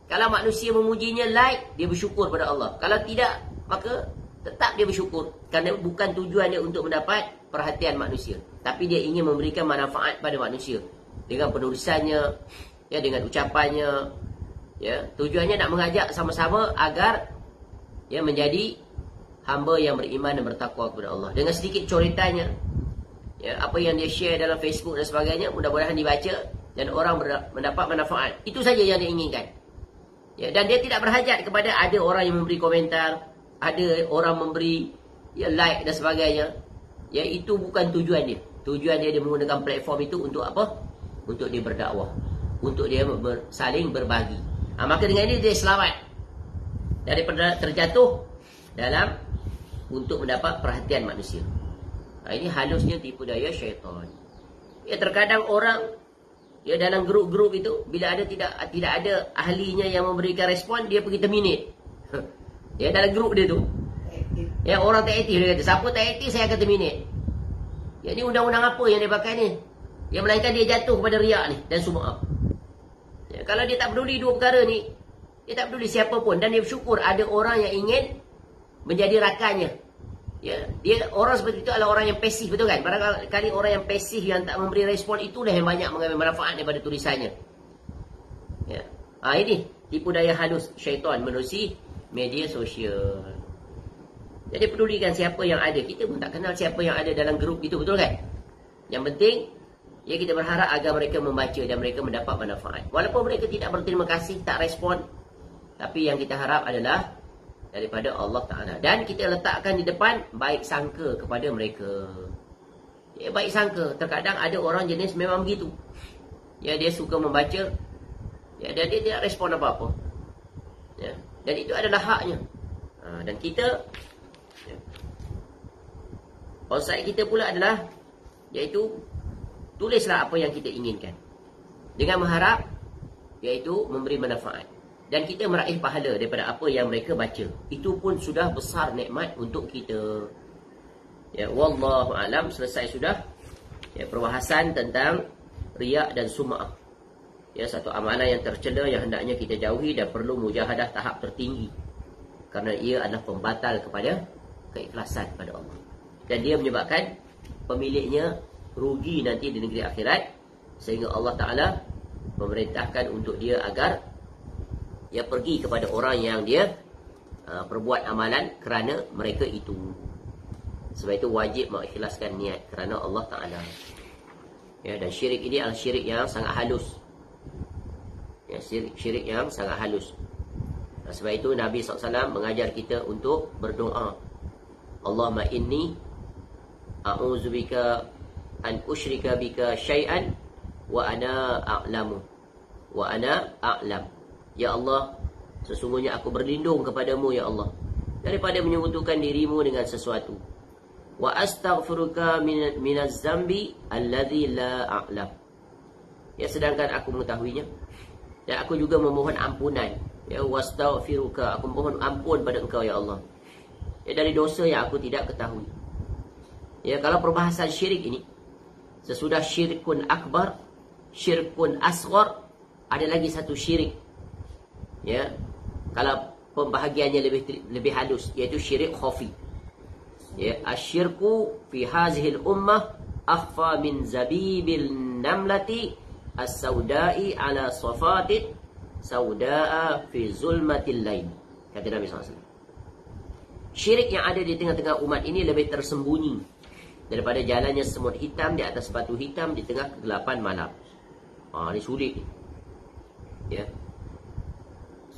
Kalau manusia memujinya like, dia bersyukur pada Allah. Kalau tidak, maka tetap dia bersyukur. Kerana bukan tujuan dia untuk mendapat perhatian manusia, tapi dia ingin memberikan manfaat pada manusia. Dengan penulisannya, dengan ucapannya, tujuannya nak mengajak sama-sama agar menjadi hamba yang beriman dan bertakwa kepada Allah. Dengan sedikit coretannya, apa yang dia share dalam Facebook dan sebagainya, mudah-mudahan dibaca dan orang mendapat manfaat. Itu saja yang dia inginkan. Dan dia tidak berhajat kepada ada orang yang memberi komentar, ada orang memberi like dan sebagainya. Itu bukan tujuan dia. Tujuan dia menggunakan platform itu untuk apa? Untuk dia berdakwah, untuk dia saling berbagi. Maka dengan ini dia selamat daripada terjatuh dalam untuk mendapat perhatian manusia. Ini halusnya tipu daya syaitan. Terkadang orang dalam grup-grup itu, bila ada tidak ada ahlinya yang memberikan respon, dia pergi terminate. Dalam grup dia tu, orang tak aktif, dia kata, siapa tak aktif saya akan terminate. Ini undang-undang apa yang dia pakai ni? Melainkan dia jatuh kepada riak ni dan sum'ah. Kalau dia tak peduli dua perkara ni, dia tak peduli siapa pun, dan dia bersyukur ada orang yang ingin menjadi rakannya. Dia orang seperti itu adalah orang yang pasif, betul kan? Barangkali orang yang pasif yang tak memberi respon, itulah yang banyak mengambil manfaat daripada tulisannya. Ini tipu daya halus syaitan menerusi media sosial. Jadi pedulikan siapa yang ada. Kita pun tak kenal siapa yang ada dalam grup itu, betul kan? Yang penting kita berharap agar mereka membaca dan mereka mendapat manfaat. Walaupun mereka tidak berterima kasih, tak respon, tapi yang kita harap adalah daripada Allah Ta'ala. Dan kita letakkan di depan baik sangka kepada mereka. Baik sangka. Terkadang ada orang jenis memang begitu. Dia suka membaca, dan dia tidak respon apa-apa. Dan itu adalah haknya. Dan kita, outside kita pula adalah, iaitu tulislah apa yang kita inginkan, dengan mengharap iaitu memberi manfaat. Dan kita meraih pahala daripada apa yang mereka baca. Itu pun sudah besar nikmat untuk kita. Wallahu alam. Selesai sudah perbahasan tentang riak dan sum'ah. Satu amalan yang tercela yang hendaknya kita jauhi dan perlu mujahadah tahap tertinggi. Kerana ia adalah pembatal kepada keikhlasan pada Allah. Dan dia menyebabkan pemiliknya rugi nanti di negeri akhirat. Sehingga Allah Ta'ala memerintahkan untuk dia agar pergi kepada orang yang dia perbuat amalan kerana mereka itu. Sebab itu wajib mengikhlaskan niat kerana Allah Ta'ala. Dan syirik ini adalah syirik yang sangat halus. Syirik yang sangat halus. Sebab itu Nabi SAW mengajar kita untuk berdoa. Allahumma inni a'udzubika an usyrika bika syai'an wa ana a'lamu wa ana a'lam. Ya Allah, sesungguhnya aku berlindung kepadamu ya Allah daripada menyekutukan dirimu dengan sesuatu. Wa astaghfiruka minaz zambi alladzi la a'lam. ya, sedangkan aku mengetahuinya. Dan aku juga memohon ampunan, ya, wastaghfiruka, aku mohon ampun pada engkau ya Allah, ya, dari dosa yang aku tidak ketahui. Ya, kalau perbahasan syirik ini, sesudah syirkun akbar, syirkun asghar, ada lagi satu syirik. Ya, kalau pembahagiannya lebih halus, yaitu syirik khafi. Ya, asyirku fi hazihil ummah akhfa min zabibil namlati as-sauda'i ala safatit sauda'a fi zulmatil lain, kata Nabi SAW. Syirik yang ada di tengah-tengah umat ini lebih tersembunyi daripada jalannya semut hitam di atas batu hitam di tengah kegelapan malam. Ini sulit. Ya,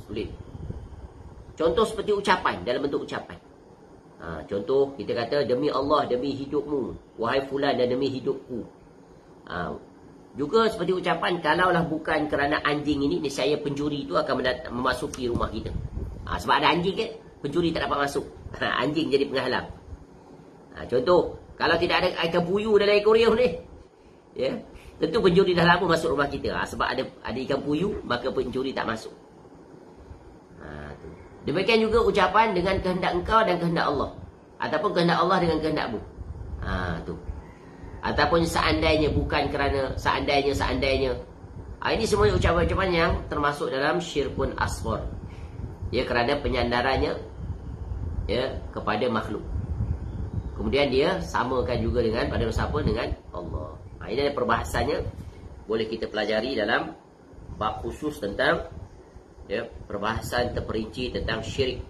sulit. Contoh seperti ucapan, dalam bentuk ucapan. Contoh, kita kata, demi Allah, demi hidupmu, wahai fulan, dan demi hidupku. Juga seperti ucapan, kalaulah bukan kerana anjing ini, niscaya pencuri itu akan memasuki rumah kita. Sebab ada anjing kan, pencuri tak dapat masuk. Anjing jadi penghalang. Contoh, kalau tidak ada ikan puyuh dalam akuarium ni, ya, tentu pencuri dah lama masuk rumah kita. Sebab ada ikan puyuh, maka pencuri tak masuk. Demikian juga ucapan dengan kehendak engkau dan kehendak Allah, ataupun kehendak Allah dengan kehendakmu. Tu. Ataupun seandainya, bukan kerana seandainya. Ini semua ucapan-ucapan yang termasuk dalam syirkun asghar. Ya, kerana penyandarannya, ya, kepada makhluk. Kemudian dia samakan juga dengan pada siapa? Dengan Allah. Ini ada perbahasannya, boleh kita pelajari dalam bab khusus tentang, ya, perbahasan terperinci tentang syirik.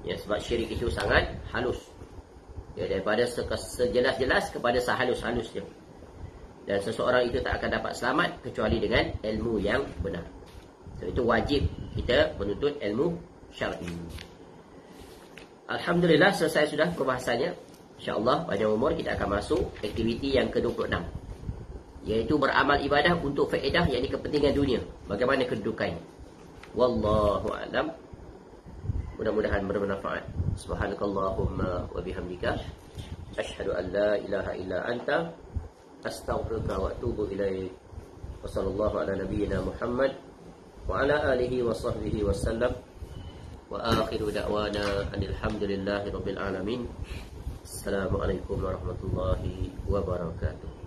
Ya, sebab syirik itu sangat halus. Ya, daripada sejelas-jelas kepada sehalus-halusnya. Dan seseorang itu tak akan dapat selamat kecuali dengan ilmu yang benar. So, itu wajib kita menuntut ilmu syar'i. Alhamdulillah, selesai sudah perbahasannya. InsyaAllah panjang umur kita akan masuk aktiviti yang ke-26, iaitu beramal ibadah untuk faedah, yakni kepentingan dunia. Bagaimana kedudukannya? Wallahu a'lam. Mudah-mudahan bermanfaat. Subhanakallahumma wa bihamdika asyhadu an la ilaha illa anta astaghfiruka wa atubu ilaik. Wa sallallahu ala nabiyyina Muhammad wa ala alihi wa sahbihi wasallam. Wa akhiru da'wana alhamdulillahi rabbil alamin. Assalamualaikum warahmatullahi wabarakatuh.